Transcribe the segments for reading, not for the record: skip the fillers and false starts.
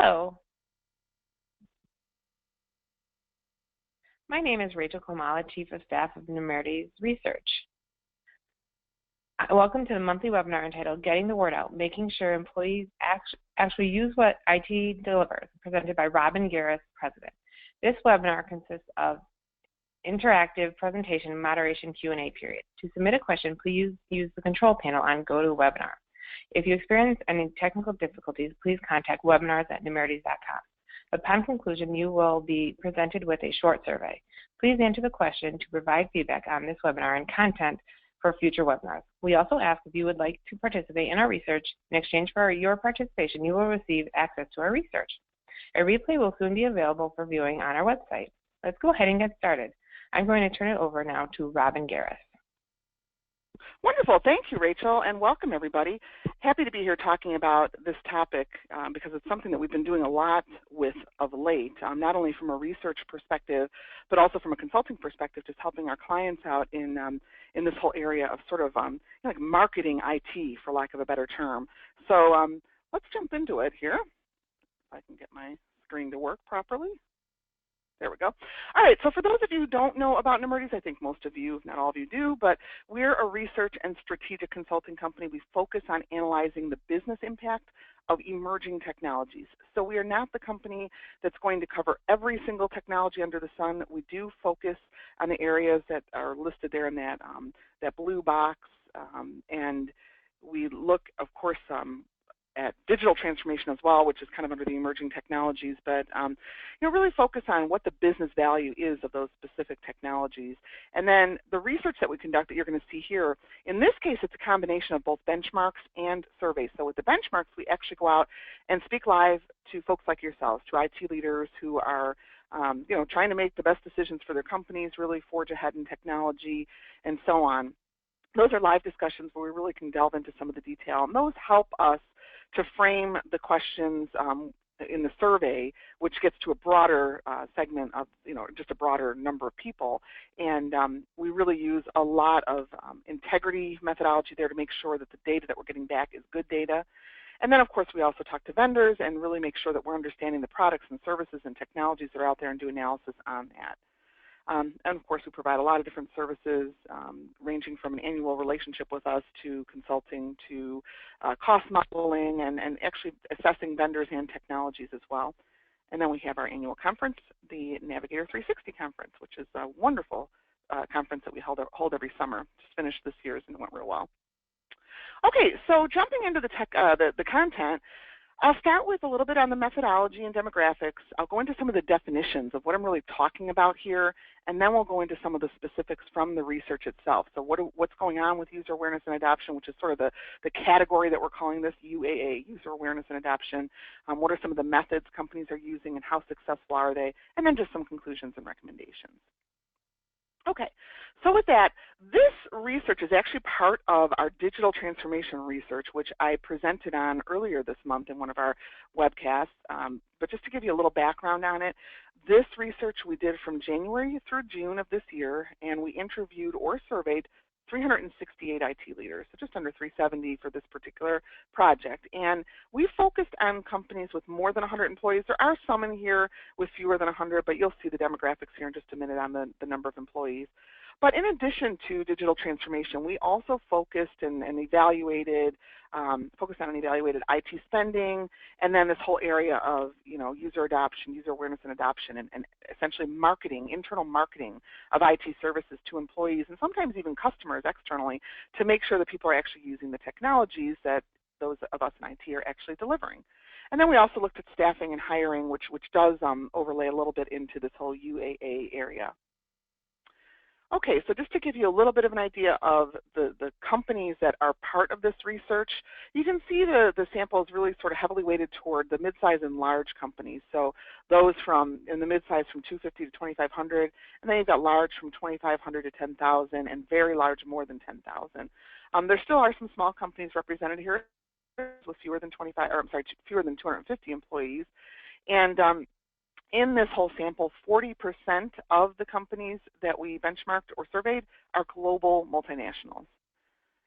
Hello. My name is Rachel Komala, Chief of Staff of Nemertes Research. Welcome to the monthly webinar entitled Getting the Word Out, Making Sure Employees Actually Use What IT Delivers, presented by Robin Garris, President. This webinar consists of interactive presentation and moderation Q&A period. To submit a question, please use the control panel on GoToWebinar. If you experience any technical difficulties, please contact webinars@nemertes.com. Upon conclusion, you will be presented with a short survey. Please answer the question to provide feedback on this webinar and content for future webinars. We also ask if you would like to participate in our research. In exchange for your participation, you will receive access to our research. A replay will soon be available for viewing on our website. Let's go ahead and get started. I'm going to turn it over now to Robin Garris. Wonderful. Thank you, Rachel, and welcome, everybody. Happy to be here talking about this topic because it's something that we've been doing a lot with of late, not only from a research perspective, but also from a consulting perspective, just helping our clients out in this whole area of sort of like marketing IT, for lack of a better term. So let's jump into it here. If I can get my screen to work properly. There we go. All right, so for those of you who don't know about Nemertes, I think most of you, if not all of you do, but we're a research and strategic consulting company. We focus on analyzing the business impact of emerging technologies. So we are not the company that's going to cover every single technology under the sun. We do focus on the areas that are listed there in that, that blue box, and we look, of course, at digital transformation as well, which is kind of under the emerging technologies, but really focus on what the business value is of those specific technologies. And then the research that we conduct that you're going to see here, in this case, it's a combination of both benchmarks and surveys. So with the benchmarks, we actually go out and speak live to folks like yourselves, to IT leaders who are trying to make the best decisions for their companies, really forge ahead in technology, and so on. Those are live discussions where we really can delve into some of the detail, and those help us to frame the questions in the survey, which gets to a broader segment of, just a broader number of people. And we really use a lot of integrity methodology there to make sure that the data that we're getting back is good data. And then, of course, we also talk to vendors and really make sure that we're understanding the products and services and technologies that are out there and do analysis on that. And of course, we provide a lot of different services, ranging from an annual relationship with us to consulting to cost modeling and actually assessing vendors and technologies as well. And then we have our annual conference, the Navigator 360 conference, which is a wonderful conference that we hold every summer. Just finished this year's and it went real well. Okay, so jumping into the content, I'll start with a little bit on the methodology and demographics. I'll go into some of the definitions of what I'm really talking about here, and then we'll go into some of the specifics from the research itself. So what's going on with user awareness and adoption, which is sort of the category that we're calling this UAA, user awareness and adoption. What are some of the methods companies are using and how successful are they? And then just some conclusions and recommendations. Okay, so with that, this research is actually part of our digital transformation research, which I presented on earlier this month in one of our webcasts. But just to give you a little background on it, this research we did from January through June of this year, and we interviewed or surveyed 368 IT leaders, so just under 370 for this particular project. And we focused on companies with more than 100 employees. There are some in here with fewer than 100, but you'll see the demographics here in just a minute on the number of employees. But in addition to digital transformation, we also focused and evaluated, focused on and evaluated IT spending, and then this whole area of user adoption, user awareness and adoption, and essentially marketing, internal marketing of IT services to employees and sometimes even customers externally to make sure that people are actually using the technologies that those of us in IT are actually delivering. And then we also looked at staffing and hiring, which does overlay a little bit into this whole UAA area. Okay, so just to give you a little bit of an idea of the companies that are part of this research, you can see the sample is really sort of heavily weighted toward the mid-size and large companies. So those in the mid-size from 250 to 2,500, and then you've got large from 2,500 to 10,000, and very large more than 10,000. There still are some small companies represented here with fewer than 250 employees, and in this whole sample, 40% of the companies that we benchmarked or surveyed are global multinationals.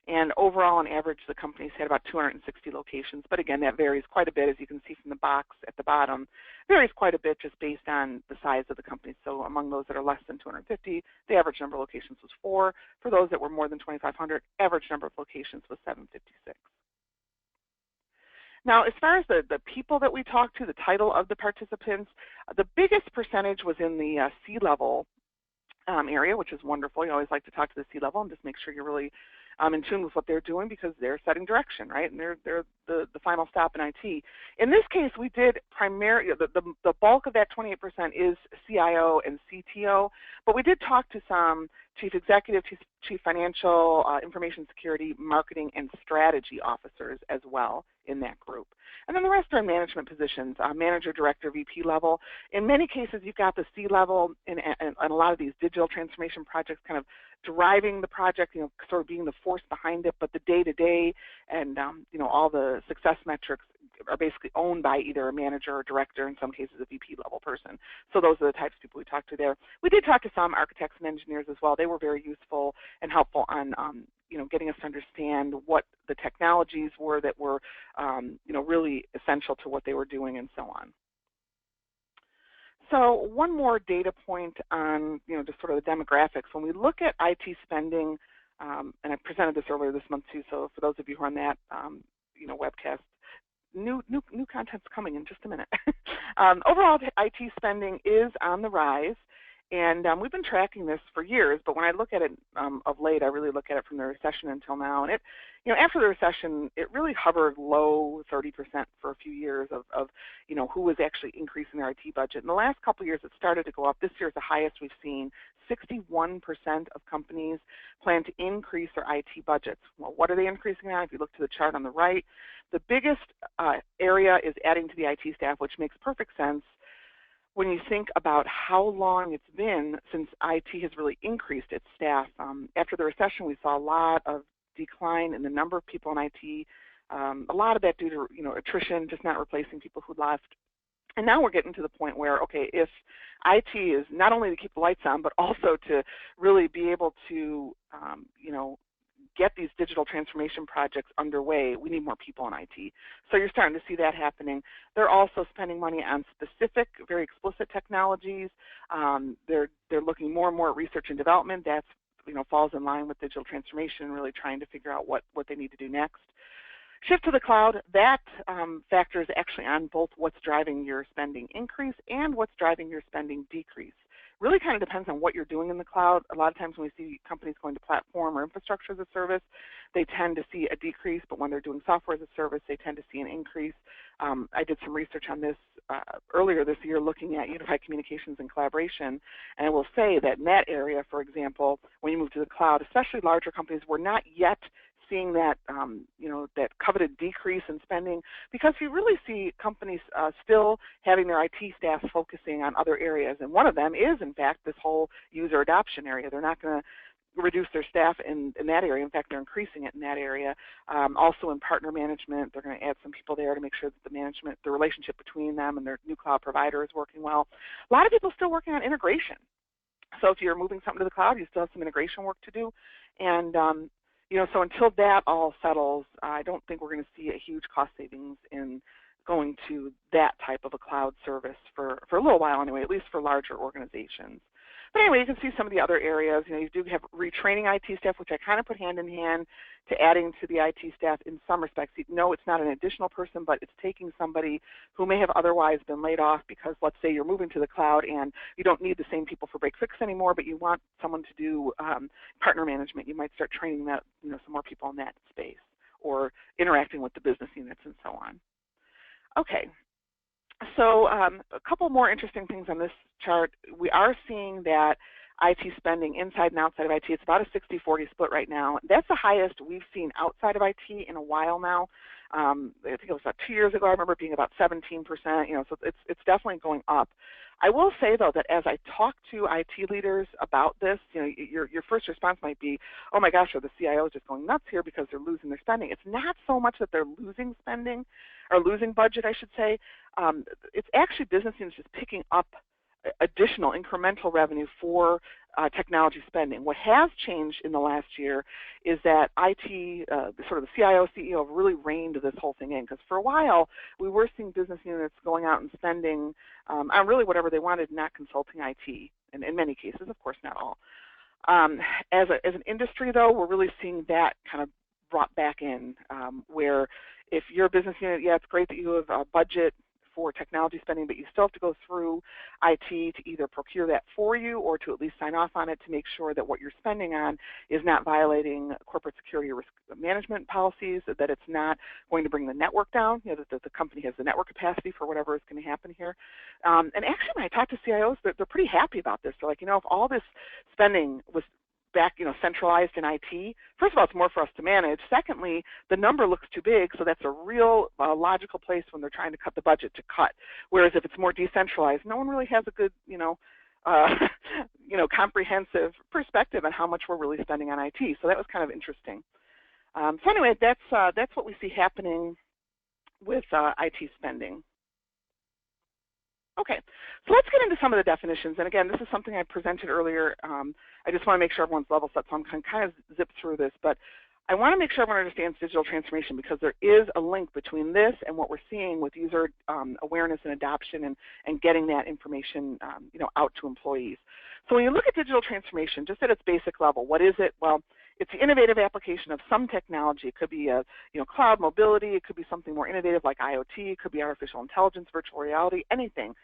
And overall, on average, the companies had about 260 locations. But again, that varies quite a bit, as you can see from the box at the bottom. Varies quite a bit just based on the size of the company. So among those that are less than 250, the average number of locations was 4. For those that were more than 2,500, average number of locations was 756. Now, as far as the people that we talked to, the title of the participants, the biggest percentage was in the C-level area, which is wonderful. You always like to talk to the C-level and just make sure you're really in tune with what they're doing, because they're setting direction, right? And they're the final stop in IT. In this case, we did primarily, the bulk of that 28% is CIO and CTO, but we did talk to some chief executive, chief financial, information security, marketing, and strategy officers as well in that group. And then the rest are in management positions, manager, director, VP level. In many cases, you've got the C-level and a lot of these digital transformation projects kind of driving the project, sort of being the force behind it, but the day-to-day and, all the success metrics are basically owned by either a manager or director, in some cases a VP level person. So those are the types of people we talked to there. We did talk to some architects and engineers as well. They were very useful and helpful on getting us to understand what the technologies were that were really essential to what they were doing and so on. So one more data point on just sort of the demographics. When we look at IT spending, and I presented this earlier this month too, so for those of you who are on that webcast, new content's coming in just a minute. Overall, IT spending is on the rise, and we've been tracking this for years. But when I look at it of late, I really look at it from the recession until now. And after the recession, it really hovered low 30% for a few years of who was actually increasing their IT budget. In the last couple of years, it started to go up. This year is the highest we've seen. 61% of companies plan to increase their IT budgets. Well, what are they increasing on? If you look to the chart on the right, the biggest area is adding to the IT staff, which makes perfect sense when you think about how long it's been since IT has really increased its staff. After the recession, we saw a lot of decline in the number of people in IT, a lot of that due to attrition, just not replacing people who left. And now we're getting to the point where, okay, if IT is not only to keep the lights on, but also to really be able to, get these digital transformation projects underway, we need more people in IT. So you're starting to see that happening. They're also spending money on specific, very explicit technologies. They're looking more and more at research and development. That's falls in line with digital transformation, really trying to figure out what they need to do next. Shift to the cloud, that factor is actually on both what's driving your spending increase and what's driving your spending decrease. Really kind of depends on what you're doing in the cloud. A lot of times when we see companies going to platform or infrastructure as a service, they tend to see a decrease, but when they're doing software as a service, they tend to see an increase. I did some research on this earlier this year looking at unified communications and collaboration, and I will say that in that area, for example, when you move to the cloud, especially larger companies, we're not yet seeing that, that coveted decrease in spending, because you really see companies still having their IT staff focusing on other areas. And one of them is, in fact, this whole user adoption area. They're not going to reduce their staff in that area. In fact, they're increasing it in that area. Also in partner management, they're going to add some people there to make sure that the relationship between them and their new cloud provider is working well. A lot of people still working on integration. So if you're moving something to the cloud, you still have some integration work to do. And so until that all settles, I don't think we're going to see a huge cost savings in going to that type of a cloud service for a little while anyway, at least for larger organizations. But anyway, you can see some of the other areas. You do have retraining IT staff, which I kind of put hand in hand to adding to the IT staff in some respects. No, it's not an additional person, but it's taking somebody who may have otherwise been laid off because, let's say, you're moving to the cloud and you don't need the same people for break fix anymore, but you want someone to do partner management. You might start training that, some more people in that space, or interacting with the business units and so on. Okay. So a couple more interesting things on this chart. We are seeing that IT spending inside and outside of IT, it's about a 60-40 split right now. That's the highest we've seen outside of IT in a while now. I think it was about 2 years ago. I remember it being about 17%. So it's definitely going up. I will say, though, that as I talk to IT leaders about this, your first response might be, oh my gosh, are the CIOs just going nuts here because they're losing their spending? It's not so much that they're losing spending, or losing budget, I should say. It's actually business units just picking up additional incremental revenue for technology spending. What has changed in the last year is that IT, sort of the CIO, CEO, have really reined this whole thing in, because for a while we were seeing business units going out and spending on really whatever they wanted, not consulting IT, and in many cases, of course, not all. As an industry, though, we're really seeing that kind of brought back in, where if you're a business unit, yeah, it's great that you have a budget for technology spending, but you still have to go through IT to either procure that for you or to at least sign off on it to make sure that what you're spending on is not violating corporate security or risk management policies, that it's not going to bring the network down, that the company has the network capacity for whatever is going to happen here. And actually, when I talk to CIOs, they're pretty happy about this. They're like, if all this spending was back, centralized in IT, first of all, it's more for us to manage. Secondly, the number looks too big, so that's a real logical place when they're trying to cut the budget to cut. Whereas if it's more decentralized, no one really has a good, comprehensive perspective on how much we're really spending on IT. So that was kind of interesting. So anyway, that's what we see happening with IT spending. Okay, so let's get into some of the definitions. And again, this is something I presented earlier. I just want to make sure everyone's level set, so I'm going to kind of zip through this. But I want to make sure everyone understands digital transformation, because there is a link between this and what we're seeing with user awareness and adoption and getting that information out to employees. So when you look at digital transformation, just at its basic level, what is it? Well, it's the innovative application of some technology. It could be cloud mobility. It could be something more innovative like IoT. It could be artificial intelligence, virtual reality, anything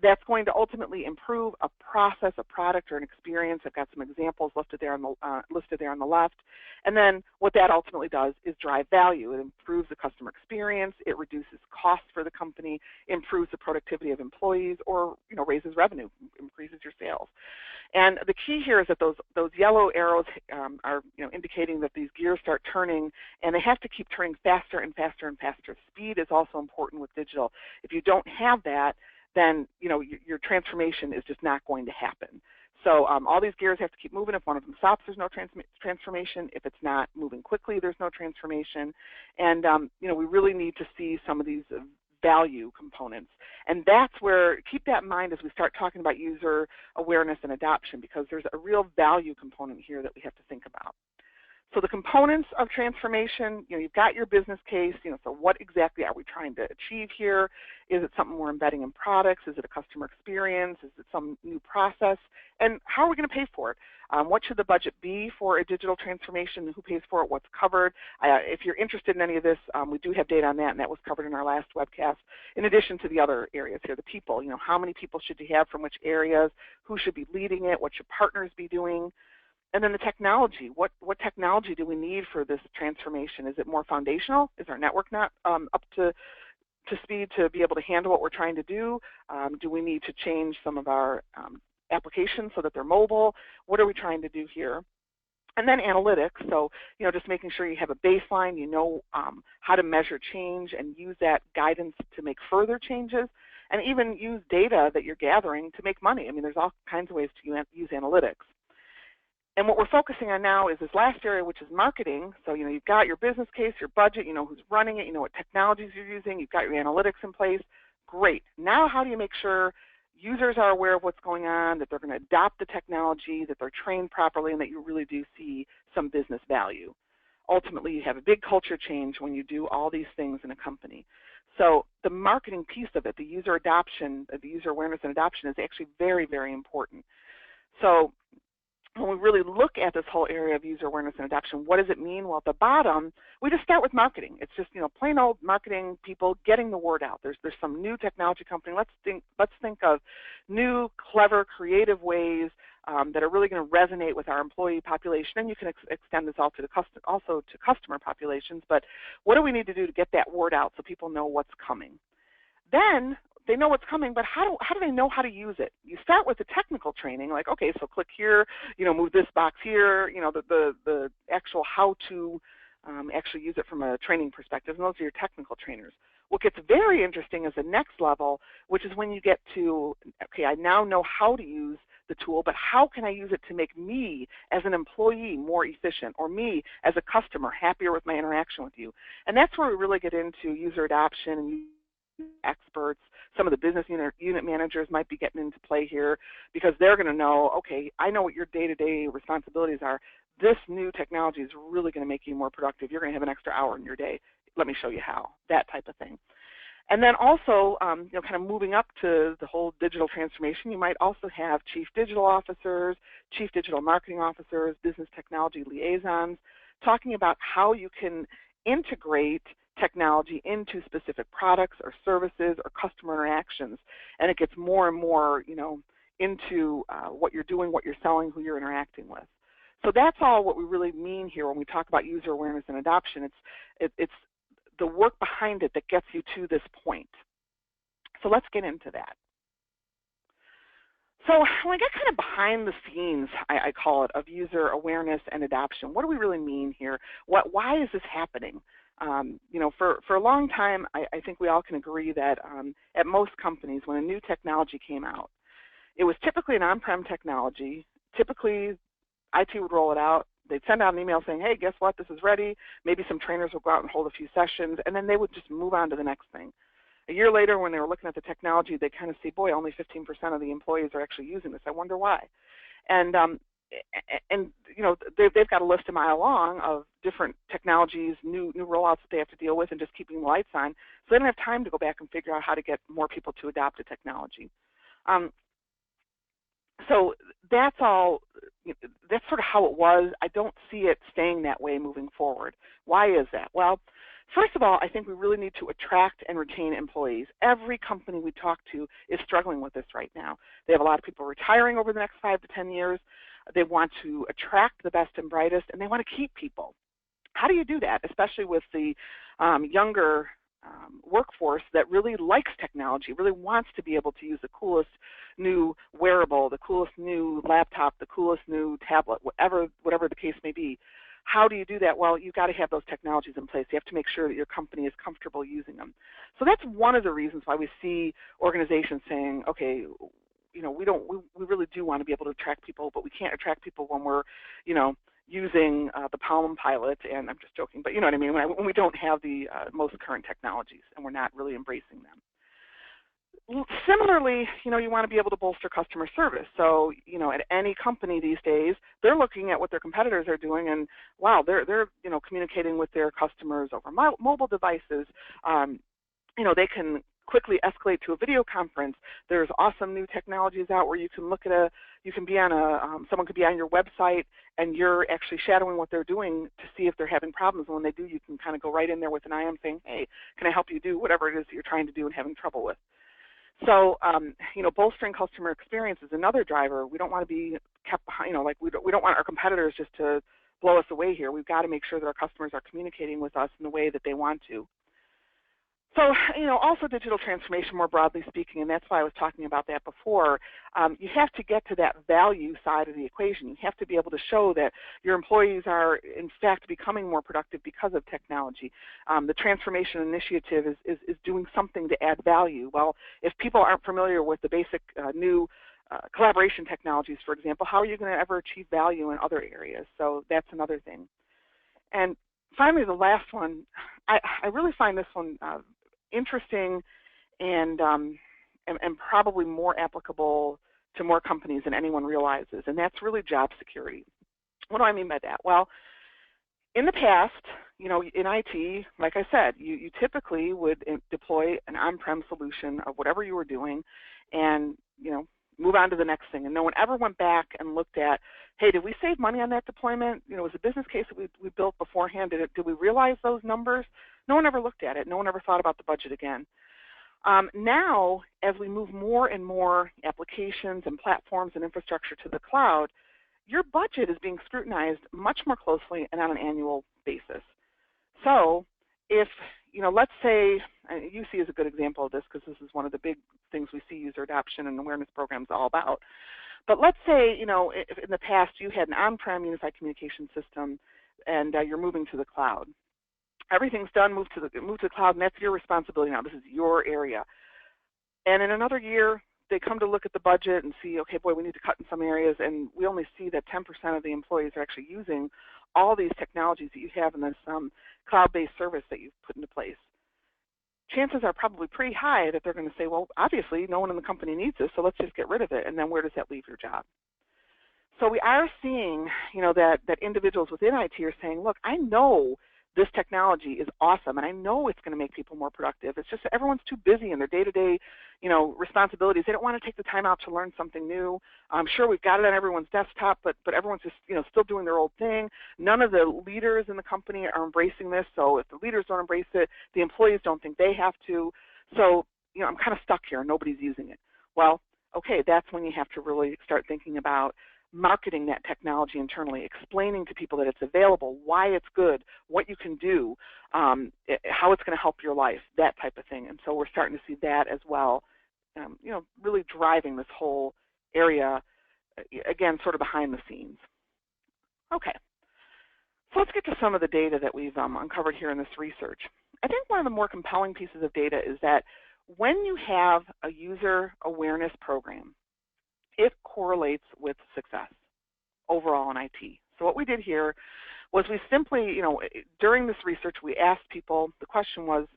that's going to ultimately improve a process, a product, or an experience. I've got some examples listed there on the left. And then what that ultimately does is drive value. It improves the customer experience. It reduces costs for the company, improves the productivity of employees, or raises revenue, increases your sales. And the key here is that those yellow arrows are indicating that these gears start turning, and they have to keep turning faster and faster and faster. Speed is also important with digital. If you don't have that, then your transformation is just not going to happen. So all these gears have to keep moving. If one of them stops, there's no transformation. If it's not moving quickly, there's no transformation. And we really need to see some of these value components. And that's where, keep that in mind as we start talking about user awareness and adoption, because there's a real value component here that we have to think about. So the components of transformation, you've got your business case, so what exactly are we trying to achieve here? Is it something we're embedding in products? Is it a customer experience? Is it some new process? And how are we going to pay for it? What should the budget be for a digital transformation? Who pays for it? What's covered? If you're interested in any of this, we do have data on that, and that was covered in our last webcast, in addition to the other areas here, the people. How many people should you have from which areas? Who should be leading it? What should partners be doing? And then the technology. What technology do we need for this transformation? Is it more foundational? Is our network not up to speed to be able to handle what we're trying to do? Do we need to change some of our applications so that they're mobile? What are we trying to do here? And then analytics. So, just making sure you have a baseline, how to measure change and use that guidance to make further changes, and even use data that you're gathering to make money. I mean, there's all kinds of ways to use analytics. And what we're focusing on now is this last area, which is marketing. So, you've got your business case, your budget, who's running it, what technologies you're using, you've got your analytics in place. Great. Now, how do you make sure users are aware of what's going on, that they're going to adopt the technology, that they're trained properly, and that you really do see some business value? Ultimately, you have a big culture change when you do all these things in a company. So the marketing piece of it, the user adoption, the user awareness and adoption, is actually very, very important. So when we really look at this whole area of user awareness and adoption, what does it mean? Well, at the bottom, we just start with marketing. It's just, plain old marketing people getting the word out. There's some new technology company. Let's think of new, clever, creative ways that are really going to resonate with our employee population. And you can extend this also to customer populations. But what do we need to do to get that word out so people know what's coming? Then they know what's coming, but how do they know how to use it? You start with the technical training, like, okay, so click here, move this box here, the actual how to actually use it from a training perspective, and those are your technical trainers. What gets very interesting is the next level, which is when you get to, okay, I now know how to use the tool, but how can I use it to make me as an employee more efficient, or me as a customer happier with my interaction with you? And that's where we really get into user adoption and experts, Some of the business unit managers might be getting into play here because they're going to know, okay, I know what your day-to-day responsibilities are. This new technology is really going to make you more productive. You're going to have an extra hour in your day. Let me show you how, that type of thing. And then also, kind of moving up to the whole digital transformation, you might also have chief digital officers, chief digital marketing officers, business technology liaisons, talking about how you can integrate technology into specific products or services or customer interactions. And it gets more and more, into what you're doing, what you're selling, who you're interacting with. So that's all what we really mean here when we talk about user awareness and adoption. It's the work behind it that gets you to this point. So let's get into that. So when I get kind of behind the scenes, I call it, of user awareness and adoption, what do we really mean here? Why is this happening? For a long time, I think we all can agree that at most companies, when a new technology came out, it was typically an on-prem technology. Typically, IT would roll it out. They'd send out an email saying, hey, guess what, this is ready. Maybe some trainers would go out and hold a few sessions, and then they would just move on to the next thing. A year later, when they were looking at the technology, they kind of see, boy, only 15% of the employees are actually using this. I wonder why. And they've got a list a mile long of different technologies, new rollouts that they have to deal with, and just keeping the lights on. So they don't have time to go back and figure out how to get more people to adopt a technology. So that's all. That's sort of how it was. I don't see it staying that way moving forward. Why is that? Well, first of all, I think we really need to attract and retain employees. Every company we talk to is struggling with this right now. They have a lot of people retiring over the next 5 to 10 years. They want to attract the best and brightest, and they want to keep people. How do you do that, especially with the younger workforce that really likes technology, really wants to be able to use the coolest new wearable, the coolest new laptop, the coolest new tablet, whatever the case may be? How do you do that? Well, you've got to have those technologies in place. You have to make sure that your company is comfortable using them. So that's one of the reasons why we see organizations saying, okay, we really do want to be able to attract people, but we can't attract people when we're, using the Palm Pilot, and I'm just joking, but you know what I mean, when we don't have the most current technologies and we're not really embracing them. Similarly, you want to be able to bolster customer service. So, at any company these days, they're looking at what their competitors are doing, and wow, they're communicating with their customers over mobile devices. They can quickly escalate to a video conference. There's awesome new technologies out where you can someone could be on your website and you're actually shadowing what they're doing to see if they're having problems. And when they do, you can kind of go right in there with an IM saying, hey, can I help you do whatever it is that you're trying to do and having trouble with? So, bolstering customer experience is another driver. We don't want to be kept behind, we don't want our competitors just to blow us away here. We've got to make sure that our customers are communicating with us in the way that they want to. So, also digital transformation more broadly speaking, and that's why I was talking about that before. You have to get to that value side of the equation. You have to be able to show that your employees are, in fact, becoming more productive because of technology. The transformation initiative is doing something to add value. Well, if people aren't familiar with the basic new collaboration technologies, for example, how are you going to ever achieve value in other areas? So that's another thing. And finally, the last one, I really find this one interesting and probably more applicable to more companies than anyone realizes, and that's really job security. What do I mean by that? Well, in the past, in IT, like I said, you typically would deploy an on-prem solution of whatever you were doing and, move on to the next thing. And no one ever went back and looked at, hey, did we save money on that deployment? Was a business case that we built beforehand, did we realize those numbers? No one ever looked at it. No one ever thought about the budget again. Now, as we move more and more applications and platforms and infrastructure to the cloud, your budget is being scrutinized much more closely and on an annual basis. So if, let's say, UC is a good example of this because this is one of the big things we see user adoption and awareness programs all about. But let's say, if in the past you had an on-prem unified communication system and you're moving to the cloud. Everything's done, move to the cloud, and that's your responsibility now. This is your area. And in another year, they come to look at the budget and see, okay, boy, we need to cut in some areas, and we only see that 10% of the employees are actually using all these technologies that you have in this cloud-based service that you've put into place. chances are probably pretty high that they're going to say, well, obviously no one in the company needs this, so let's just get rid of it. And then where does that leave your job? So we are seeing, that individuals within IT are saying, look, I know this technology is awesome, and I know it's going to make people more productive. It's just that everyone's too busy in their day-to-day, responsibilities. They don't want to take the time out to learn something new. I'm sure we've got it on everyone's desktop, but everyone's just, still doing their old thing. None of the leaders in the company are embracing this. So if the leaders don't embrace it, the employees don't think they have to. So, I'm kind of stuck here. Nobody's using it. Well, okay, that's when you have to really start thinking about marketing that technology internally, explaining to people that it's available, why it's good, what you can do, how it's going to help your life, that type of thing. And so we're starting to see that as well, really driving this whole area, again, sort of behind the scenes. Okay, so let's get to some of the data that we've uncovered here in this research. I think one of the more compelling pieces of data is that when you have a user awareness program, it correlates with success overall in IT. So what we did here was we simply, during this research, we asked people, the question was,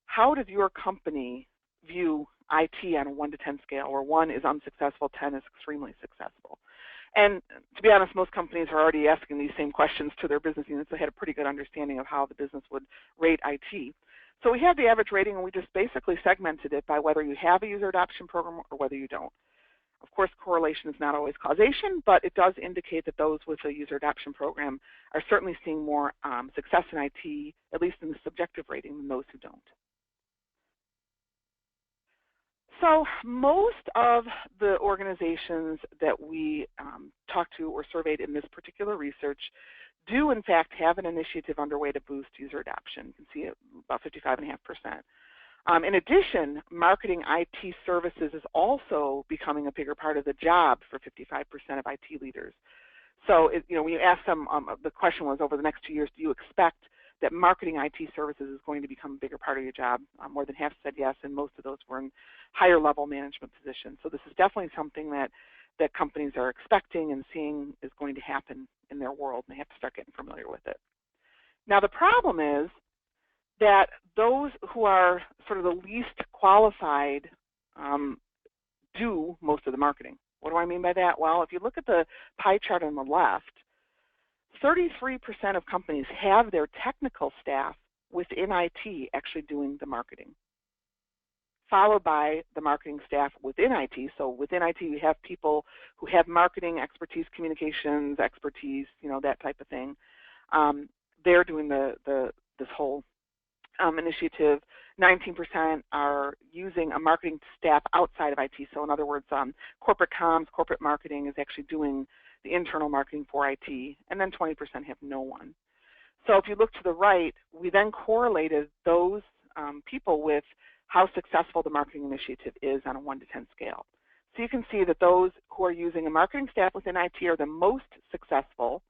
how does your company view IT on a 1 to 10 scale, where 1 is unsuccessful, 10 is extremely successful? And to be honest, most companies are already asking these same questions to their business units. They had a pretty good understanding of how the business would rate IT. So we had the average rating, and we just basically segmented it by whether you have a user adoption program or whether you don't. Of course, correlation is not always causation, but it does indicate that those with a user adoption program are certainly seeing more success in IT, at least in the subjective rating, than those who don't. So most of the organizations that we talked to or surveyed in this particular research do, in fact, have an initiative underway to boost user adoption. You can see it about 55.5%. In addition, marketing IT services is also becoming a bigger part of the job for 55% of IT leaders. So, when you ask them, the question was, over the next 2 years, do you expect that marketing IT services is going to become a bigger part of your job? More than half said yes, and most of those were in higher level management positions. So this is definitely something that companies are expecting and seeing is going to happen in their world, and they have to start getting familiar with it. Now, the problem is that those who are sort of the least qualified do most of the marketing. What do I mean by that? Well, if you look at the pie chart on the left, 33% of companies have their technical staff within IT actually doing the marketing, followed by the marketing staff within IT. So within IT, you have people who have marketing expertise, communications expertise, that type of thing. They're doing this whole initiative. 19% are using a marketing staff outside of IT. So in other words, corporate comms, corporate marketing is actually doing the internal marketing for IT, and then 20% have no one. So if you look to the right, we then correlated those people with how successful the marketing initiative is on a 1 to 10 scale. So you can see that those who are using a marketing staff within IT are the most successful,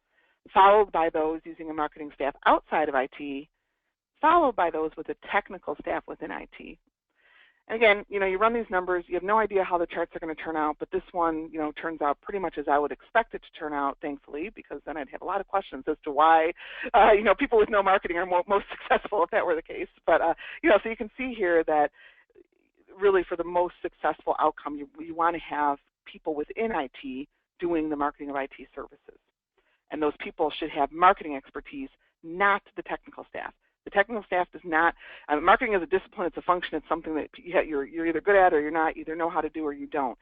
followed by those using a marketing staff outside of IT, followed by those with a technical staff within IT. And again, you run these numbers, you have no idea how the charts are going to turn out, but this one, turns out pretty much as I would expect it to turn out, thankfully, because then I'd have a lot of questions as to why, people with no marketing are most successful if that were the case. But, so you can see here that really for the most successful outcome, you want to have people within IT doing the marketing of IT services. And those people should have marketing expertise, not the technical staff. The technical staff does not, marketing is a discipline, it's a function, it's something that you're either good at or you're not, either know how to do or you don't.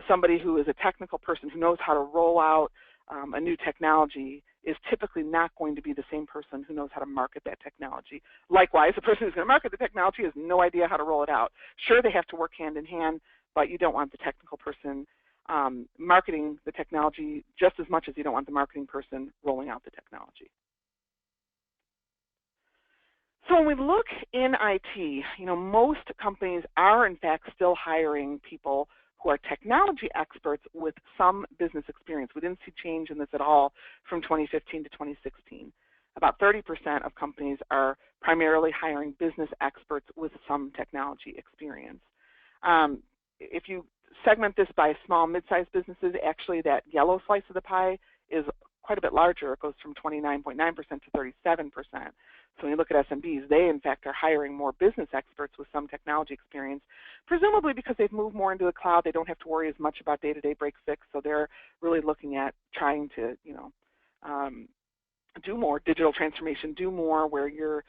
Somebody who is a technical person who knows how to roll out a new technology is typically not going to be the same person who knows how to market that technology. Likewise, the person who's going to market the technology has no idea how to roll it out. Sure, they have to work hand in hand, but you don't want the technical person marketing the technology just as much as you don't want the marketing person rolling out the technology. So when we look in IT, most companies are in fact still hiring people who are technology experts with some business experience. We didn't see change in this at all from 2015 to 2016. About 30% of companies are primarily hiring business experts with some technology experience. If you segment this by small, mid-sized businesses, actually that yellow slice of the pie is quite a bit larger. It goes from 29.9% to 37%. So when you look at SMBs, they in fact are hiring more business experts with some technology experience, presumably because they've moved more into the cloud. They don't have to worry as much about day-to-day break fix, so they're really looking at trying to, do more digital transformation, do more where you're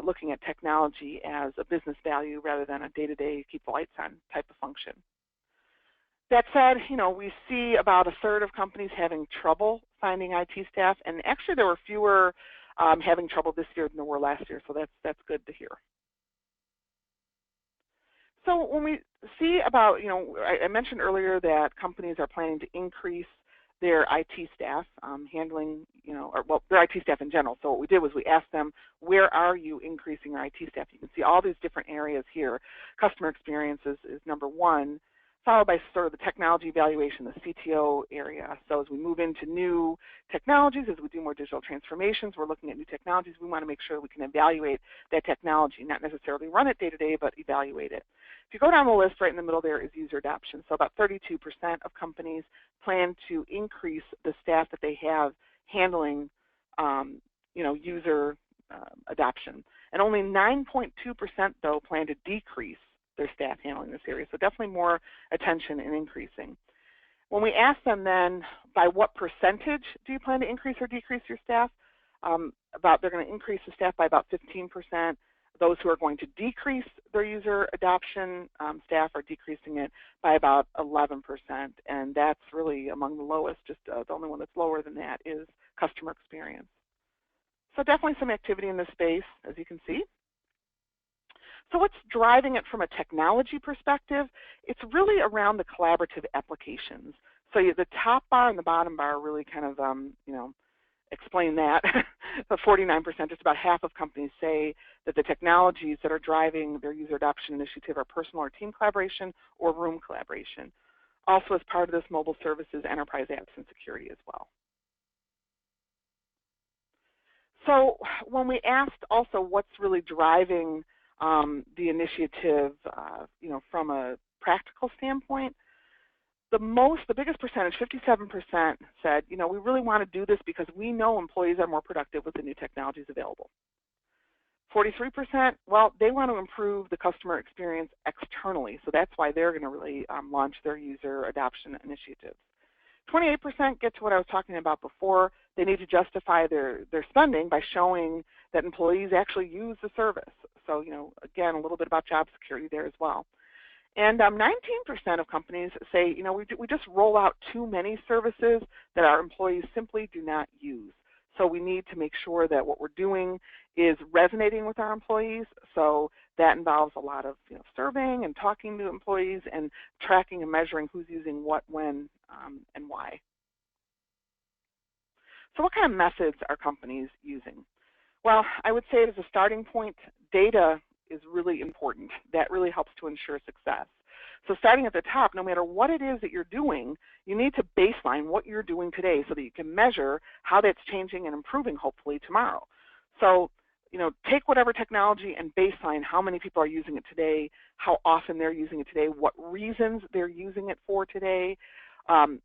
looking at technology as a business value rather than a day-to-day keep the lights on type of function. That said, we see about a third of companies having trouble finding IT staff, and actually there were fewer having trouble this year than there were last year, so that's good to hear. So when we see about, I mentioned earlier that companies are planning to increase their IT staff handling, their IT staff in general. So what we did was we asked them, where are you increasing your IT staff? You can see all these different areas here. Customer experience is number one, followed by sort of the technology evaluation, the CTO area. So as we move into new technologies, as we do more digital transformations, we're looking at new technologies. We want to make sure we can evaluate that technology, not necessarily run it day to day, but evaluate it. If you go down the list, right in the middle there is user adoption. So about 32% of companies plan to increase the staff that they have handling, user adoption. And only 9.2% though plan to decrease their staff handling this area. So definitely more attention in increasing. When we ask them then, by what percentage do you plan to increase or decrease your staff? They're going to increase the staff by about 15%. Those who are going to decrease their user adoption staff are decreasing it by about 11%. And that's really among the lowest. Just the only one that's lower than that is customer experience. So definitely some activity in this space, as you can see. So what's driving it from a technology perspective? It's really around the collaborative applications. So the top bar and the bottom bar really kind of, explain that. The 49%, just about half of companies say that the technologies that are driving their user adoption initiative are personal or team collaboration or room collaboration. Also as part of this, mobile services, enterprise apps, and security as well. So when we asked also what's really driving the initiative, from a practical standpoint, the biggest percentage, 57%, said, we really want to do this because we know employees are more productive with the new technologies available. 43%, well, they want to improve the customer experience externally, so that's why they're going to really launch their user adoption initiatives. 28% get to what I was talking about before. They need to justify their spending by showing that employees actually use the service. So, again, a little bit about job security there as well. And 19% of companies say, we just roll out too many services that our employees simply do not use. So we need to make sure that what we're doing is resonating with our employees. So that involves a lot of surveying and talking to employees and tracking and measuring who's using what, when, and why. So what kind of methods are companies using? Well, I would say as a starting point, data is really important. That really helps to ensure success. So starting at the top, no matter what it is that you're doing, you need to baseline what you're doing today so that you can measure how that's changing and improving hopefully tomorrow. So, take whatever technology and baseline how many people are using it today, how often they're using it today, what reasons they're using it for today. Do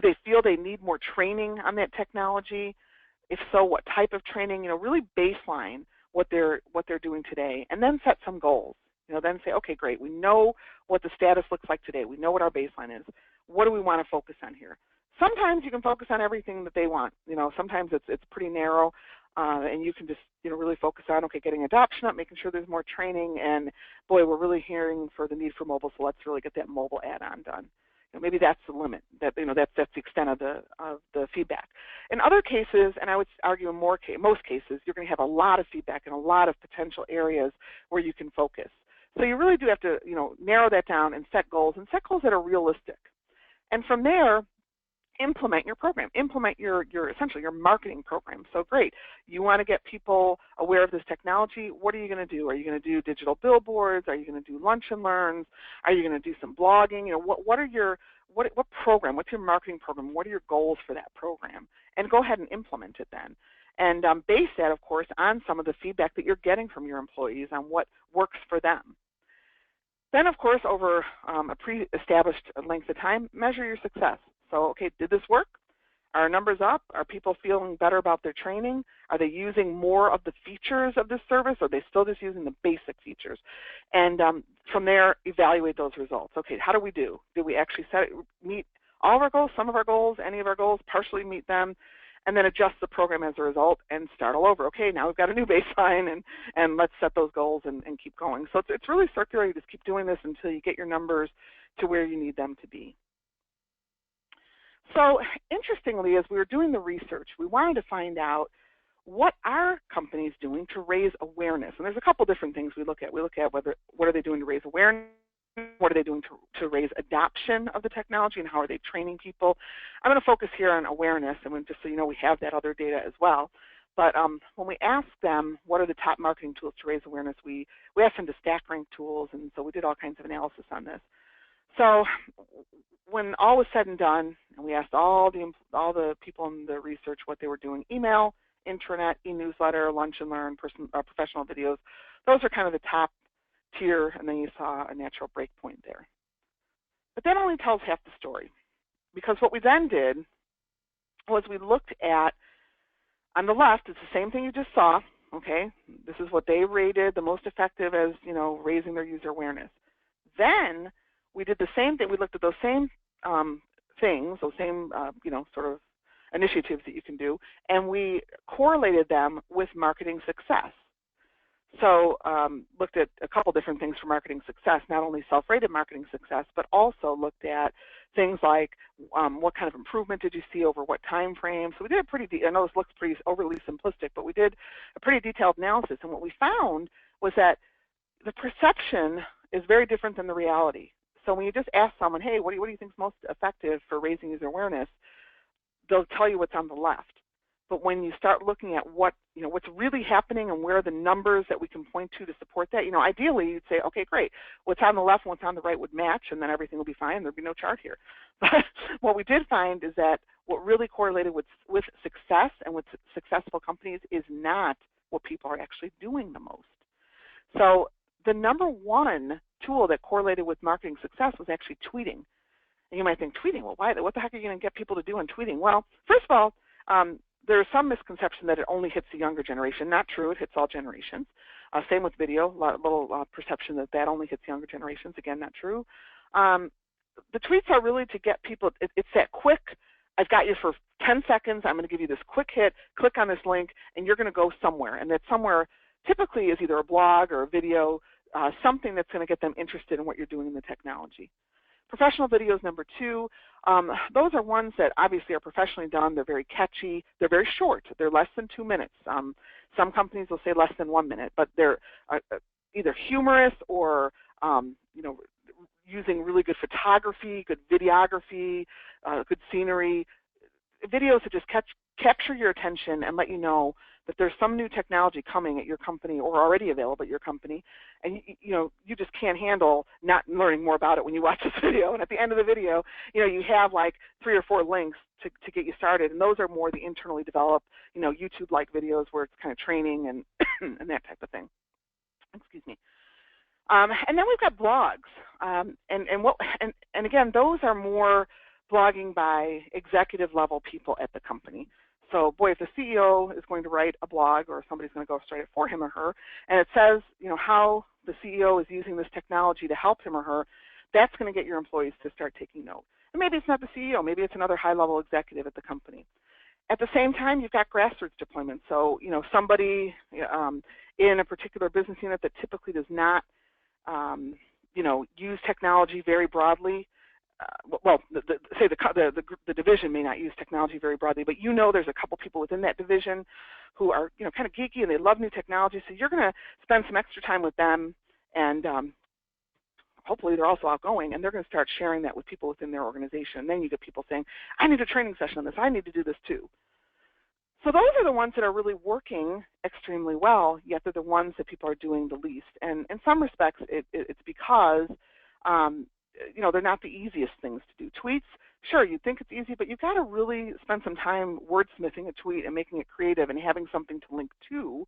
they feel they need more training on that technology? If so, what type of training? Really baseline what they're doing today, and then set some goals. Then say, okay, great, we know what the status looks like today. We know what our baseline is. What do we want to focus on here? Sometimes you can focus on everything that they want. Sometimes it's pretty narrow, and you can just really focus on, okay, getting adoption up, making sure there's more training, and boy, we're really hearing for the need for mobile, so let's really get that mobile add-on done. Maybe that's the limit. That's the extent of the feedback. In other cases, and I would argue in most cases, you're going to have a lot of feedback and a lot of potential areas where you can focus. So you really do have to narrow that down and set goals that are realistic. And from there, implement your program. Implement your essentially your marketing program. So great, you want to get people aware of this technology. What are you going to do? Are you going to do digital billboards? Are you going to do lunch and learns? Are you going to do some blogging? What program? What's your marketing program? What are your goals for that program? And go ahead and implement it then. And base that, of course, on some of the feedback that you're getting from your employees on what works for them. Then, of course, over a pre-established length of time, measure your success. So, okay, did this work? Are numbers up? Are people feeling better about their training? Are they using more of the features of this service, or are they still just using the basic features? And from there, evaluate those results. Okay, how do we do? Did we actually meet all of our goals, some of our goals, any of our goals, partially meet them? And then adjust the program as a result and start all over. Okay, now we've got a new baseline, and let's set those goals and keep going. So it's really circular. You just keep doing this until you get your numbers to where you need them to be. So interestingly, as we were doing the research, we wanted to find out what are companies doing to raise awareness. And there's a couple different things we look at. We look at what are they doing to raise awareness, what are they doing to raise adoption of the technology, and how are they training people. I'm going to focus here on awareness, and just so you know, we have that other data as well. But when we asked them what are the top marketing tools to raise awareness, we asked them to stack rank tools, and so we did all kinds of analysis on this. So when all was said and done, and we asked all the people in the research what they were doing: email, intranet, e-newsletter, lunch and learn, professional videos. Those are kind of the top tier, and then you saw a natural break point there. But that only tells half the story, because what we then did was we looked at, on the left, it's the same thing you just saw, okay? This is what they rated the most effective as, raising their user awareness. Then we did the same thing. We looked at those same things, those same, sort of initiatives that you can do, and we correlated them with marketing success. So looked at a couple different things for marketing success, not only self-rated marketing success, but also looked at things like what kind of improvement did you see over what time frame. So we did I know this looks pretty overly simplistic, but we did a pretty detailed analysis, and what we found was that the perception is very different than the reality. So when you just ask someone, hey, what do you think is most effective for raising user awareness, they'll tell you what's on the left. But when you start looking at what's really happening and where are the numbers that we can point to support that, ideally you'd say, okay, great, what's on the left and what's on the right would match, and then everything will be fine. There'd be no chart here. But what we did find is that what really correlated with success and with successful companies is not what people are actually doing the most. So the number one tool that correlated with marketing success was actually tweeting. And you might think, tweeting? Well, why? What the heck are you going to get people to do on tweeting? Well, first of all, there's some misconception that it only hits the younger generation. Not true. It hits all generations. Same with video. A little perception that only hits younger generations. Again, not true. The tweets are really to get people. It's that quick. I've got you for 10 seconds. I'm going to give you this quick hit. Click on this link, and you're going to go somewhere. And that somewhere typically is either a blog or a video, something that's going to get them interested in what you're doing in the technology. Professional videos, number two. Those are ones that obviously are professionally done. They're very catchy. They're very short. They're less than 2 minutes. Some companies will say less than 1 minute, but they're either humorous or using really good photography, good videography, good scenery. Videos that just capture your attention and let you know that there's some new technology coming at your company or already available at your company, and you just can't handle not learning more about it when you watch this video. And at the end of the video, you have like 3 or 4 links to get you started, and those are more the internally developed, YouTube-like videos where it's kind of training and and that type of thing. Excuse me. And then we've got blogs, and again, those are more blogging by executive level people at the company. So, boy, if the CEO is going to write a blog, or somebody's going to go write it for him or her, and it says, how the CEO is using this technology to help him or her, that's going to get your employees to start taking note. And maybe it's not the CEO, maybe it's another high-level executive at the company. At the same time, you've got grassroots deployment. So, somebody in a particular business unit that typically does not, use technology very broadly. The division may not use technology very broadly, but there's a couple people within that division who are kind of geeky and they love new technology. So you're going to spend some extra time with them, and hopefully they're also outgoing, and they're going to start sharing that with people within their organization. And then you get people saying, I need a training session on this. I need to do this too. So those are the ones that are really working extremely well, yet they're the ones that people are doing the least. And in some respects, it's because they're not the easiest things to do. Tweets, sure, you think it's easy, but you've got to really spend some time wordsmithing a tweet and making it creative and having something to link to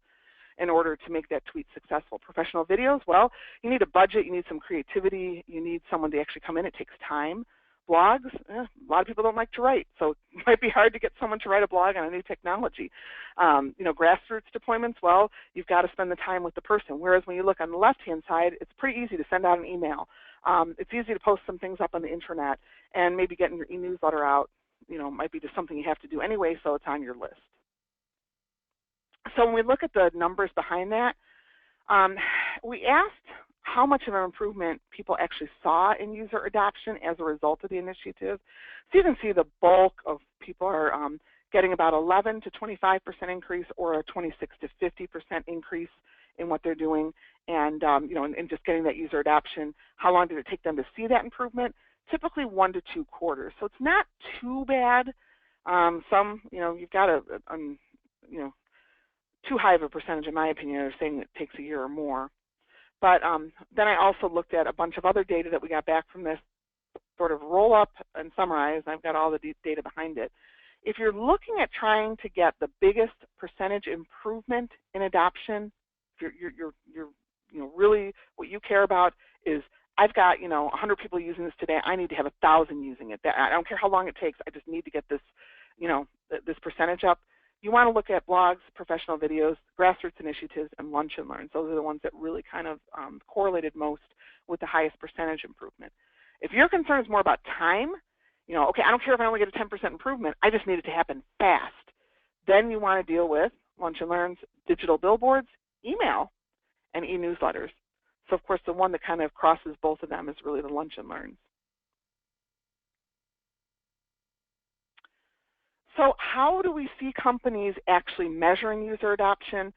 in order to make that tweet successful. Professional videos, well, you need a budget, you need some creativity, you need someone to actually come in. It takes time. Blogs, a lot of people don't like to write, so it might be hard to get someone to write a blog on a new technology. Grassroots deployments, well, you've got to spend the time with the person, whereas when you look on the left-hand side, it's pretty easy to send out an email. It's easy to post some things up on the internet, and maybe getting your e-newsletter out, might be just something you have to do anyway, so it's on your list. So when we look at the numbers behind that, we asked how much of an improvement people actually saw in user adoption as a result of the initiative. So you can see the bulk of people are getting about 11 to 25% increase, or a 26 to 50% increase in what they're doing, and and just getting that user adoption. How long did it take them to see that improvement? Typically 1 to 2 quarters. So it's not too bad. You've got too high of a percentage, in my opinion, are saying it takes a year or more. But then I also looked at a bunch of other data that we got back from this, sort of roll up and summarize, and I've got all the data behind it. If you're looking at trying to get the biggest percentage improvement in adoption, if you're really what you care about is, I've got 100 people using this today, I need to have 1,000 using it. I don't care how long it takes, I just need to get this this percentage up. You want to look at blogs, professional videos, grassroots initiatives, and lunch and learns. Those are the ones that really kind of correlated most with the highest percentage improvement. If your concern is more about time, okay, I don't care if I only get a 10% improvement, I just need it to happen fast. Then you want to deal with lunch and learns, digital billboards, email, and e-newsletters. So of course the one that kind of crosses both of them is really the lunch and learns. So how do we see companies actually measuring user adoption?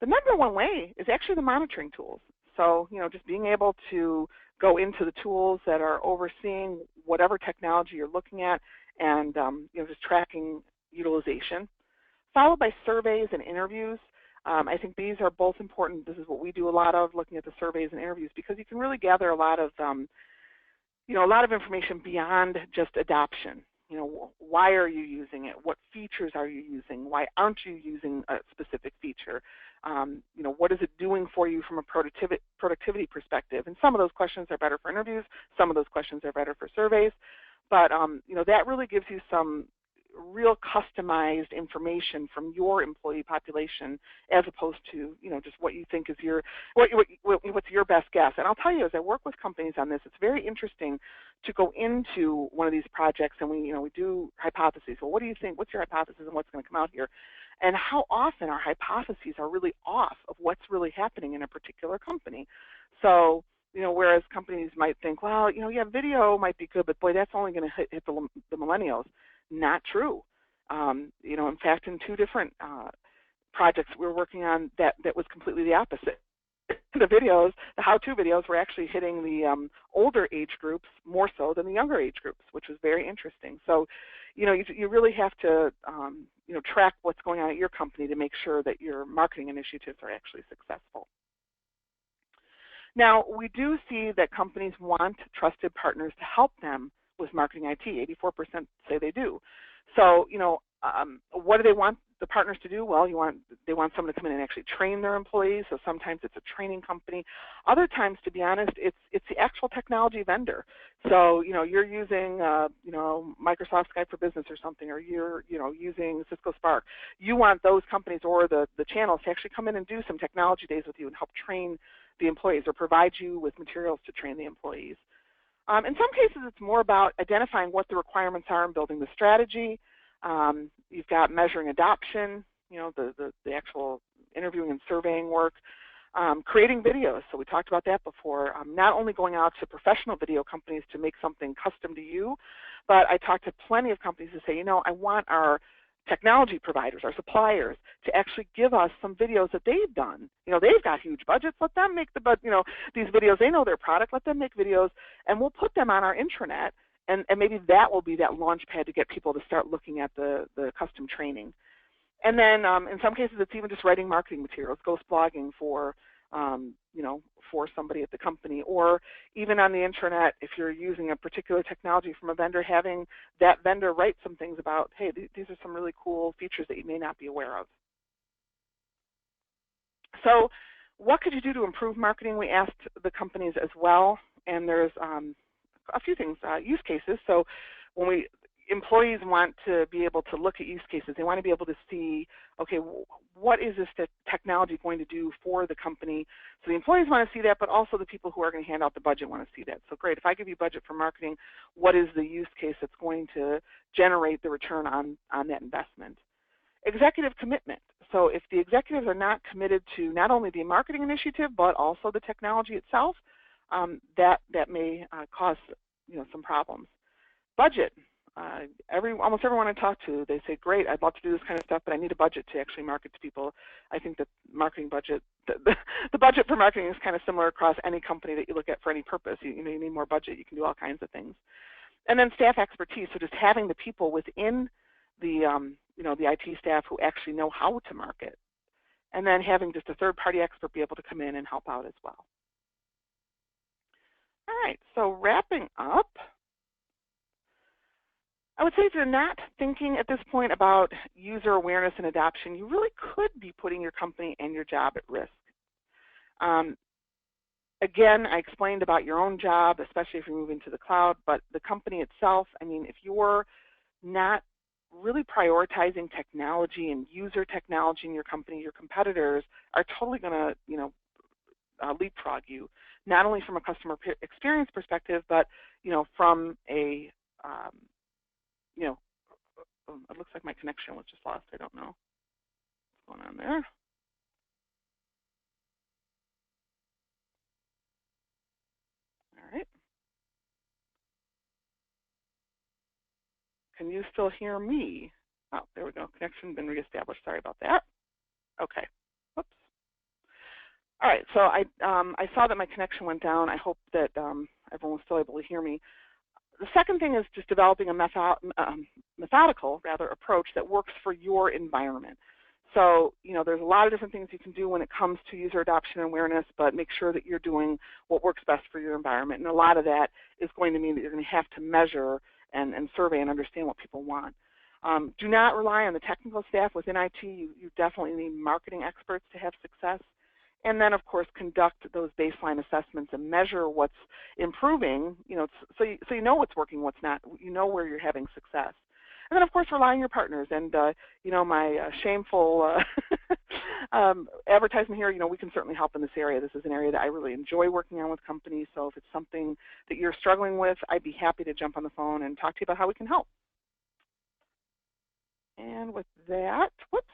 The number one way is actually the monitoring tools. So, just being able to go into the tools that are overseeing whatever technology you're looking at, and just tracking utilization, followed by surveys and interviews. I think these are both important. This is what we do a lot of, looking at the surveys and interviews, because you can really gather a lot of information beyond just adoption. Why are you using it? What features are you using? Why aren't you using a specific feature? What is it doing for you from a productivity perspective? And some of those questions are better for interviews. Some of those questions are better for surveys. But that really gives you some real customized information from your employee population, as opposed to just what you think is what's your best guess. And I'll tell you, as I work with companies on this, it's very interesting to go into one of these projects, and we do hypotheses. Well, what do you think? What's your hypothesis, and what's going to come out here? And how often our hypotheses are really off of what's really happening in a particular company. So whereas companies might think, well, yeah, video might be good, but boy, that's only going to hit the millennials. Not true. In fact, in 2 different projects we were working on, that was completely the opposite. The videos, the how-to videos, were actually hitting the older age groups more so than the younger age groups, which was very interesting. So, you really have to track what's going on at your company to make sure that your marketing initiatives are actually successful. Now, we do see that companies want trusted partners to help them with marketing IT. 84% say they do. So, what do they want the partners to do? Well, they want someone to come in and actually train their employees. So sometimes it's a training company. Other times, to be honest, it's the actual technology vendor. So, you're using Microsoft Skype for Business or something, or you're using Cisco Spark. You want those companies or the channels to actually come in and do some technology days with you and help train the employees, or provide you with materials to train the employees. In some cases, it's more about identifying what the requirements are and building the strategy. You've got measuring adoption, the actual interviewing and surveying work, creating videos. So we talked about that before. Not only going out to professional video companies to make something custom to you, but I talked to plenty of companies who say, I want our technology providers, our suppliers, to actually give us some videos that they've done. They've got huge budgets. Let them make these videos. They know their product. Let them make videos, and we'll put them on our intranet, and maybe that will be that launch pad to get people to start looking at the custom training. And then in some cases, it's even just writing marketing materials, ghost blogging for for somebody at the company, or even on the intranet, if you're using a particular technology from a vendor, having that vendor write some things about, hey, these are some really cool features that you may not be aware of. So what could you do to improve marketing? We asked the companies as well, and there's a few things. things, use cases. So when employees want to be able to look at use cases, they want to be able to see, okay, what is this technology going to do for the company? So the employees want to see that, but also the people who are going to hand out the budget want to see that. So great, if I give you budget for marketing, what is the use case that's going to generate the return on that investment? Executive commitment. So if the executives are not committed to not only the marketing initiative, but also the technology itself, that may cause some problems. Budget. Almost everyone I talk to, they say, great, I'd love to do this kind of stuff, but I need a budget to actually market to people. I think that marketing budget, the budget for marketing is kind of similar across any company that you look at for any purpose. You need more budget, you can do all kinds of things. And then staff expertise, so just having the people within the the IT staff who actually know how to market. And then having just a third-party expert be able to come in and help out as well. All right, so wrapping up, I would say if you're not thinking at this point about user awareness and adoption, you really could be putting your company and your job at risk. Again, I explained about your own job, especially if you're moving to the cloud, but the company itself, I mean, if you're not really prioritizing technology and user technology in your company, your competitors are totally going to, leapfrog you, not only from a customer experience perspective, but, from a, it looks like my connection was just lost. I don't know what's going on there. All right. Can you still hear me? Oh, there we go. Connection been reestablished. Sorry about that. Okay. Whoops. All right. So I saw that my connection went down. I hope that everyone was still able to hear me. The second thing is just developing a methodical approach that works for your environment. So, there's a lot of different things you can do when it comes to user adoption and awareness, but make sure that you're doing what works best for your environment. And a lot of that is going to mean that you're going to have to measure and survey and understand what people want. Do not rely on the technical staff within IT. You definitely need marketing experts to have success. And then, of course, conduct those baseline assessments and measure what's improving, so you know what's working, what's not, where you're having success. And then, of course, rely on your partners. And, my shameful advertisement here, we can certainly help in this area. This is an area that I really enjoy working on with companies. So if it's something that you're struggling with, I'd be happy to jump on the phone and talk to you about how we can help. And with that, whoops.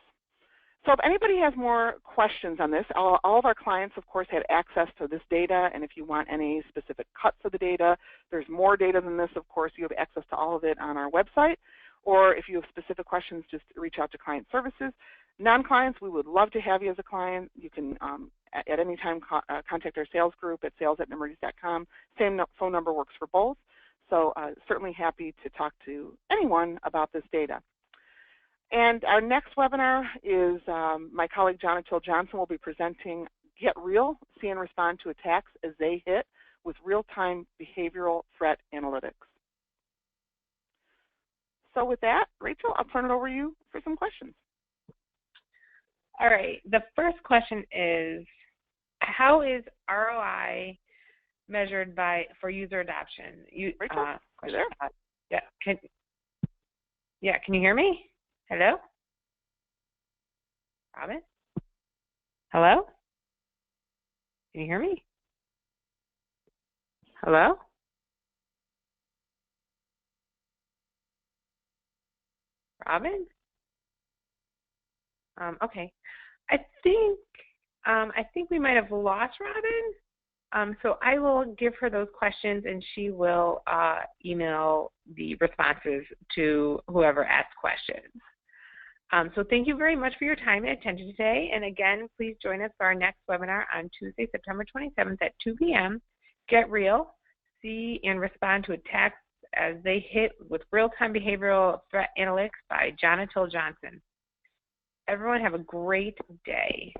So if anybody has more questions on this, all of our clients, of course, had access to this data. And if you want any specific cuts of the data, there's more data than this. Of course, you have access to all of it on our website. Or if you have specific questions, just reach out to client services. Non-clients, we would love to have you as a client. You can, at any time, contact our sales group at sales@nemertes.com. Same phone number works for both. So certainly happy to talk to anyone about this data. And our next webinar is my colleague Jonathan Johnson will be presenting Get Real, See and Respond to Attacks as They Hit with Real-Time Behavioral Threat Analytics. So with that, Rachel, I'll turn it over to you for some questions. All right. The first question is, how is ROI measured for user adoption? Rachel, you there? Yeah. Can you hear me? Hello? Robin? Hello? Can you hear me? Hello? Robin? Okay. I think we might have lost Robin. So I will give her those questions, and she will email the responses to whoever asked questions. So thank you very much for your time and attention today. And again, please join us for our next webinar on Tuesday, September 27th at 2 p.m. Get Real, See and Respond to Attacks as They Hit with Real-Time Behavioral Threat Analytics by Jonathan Johnson. Everyone have a great day.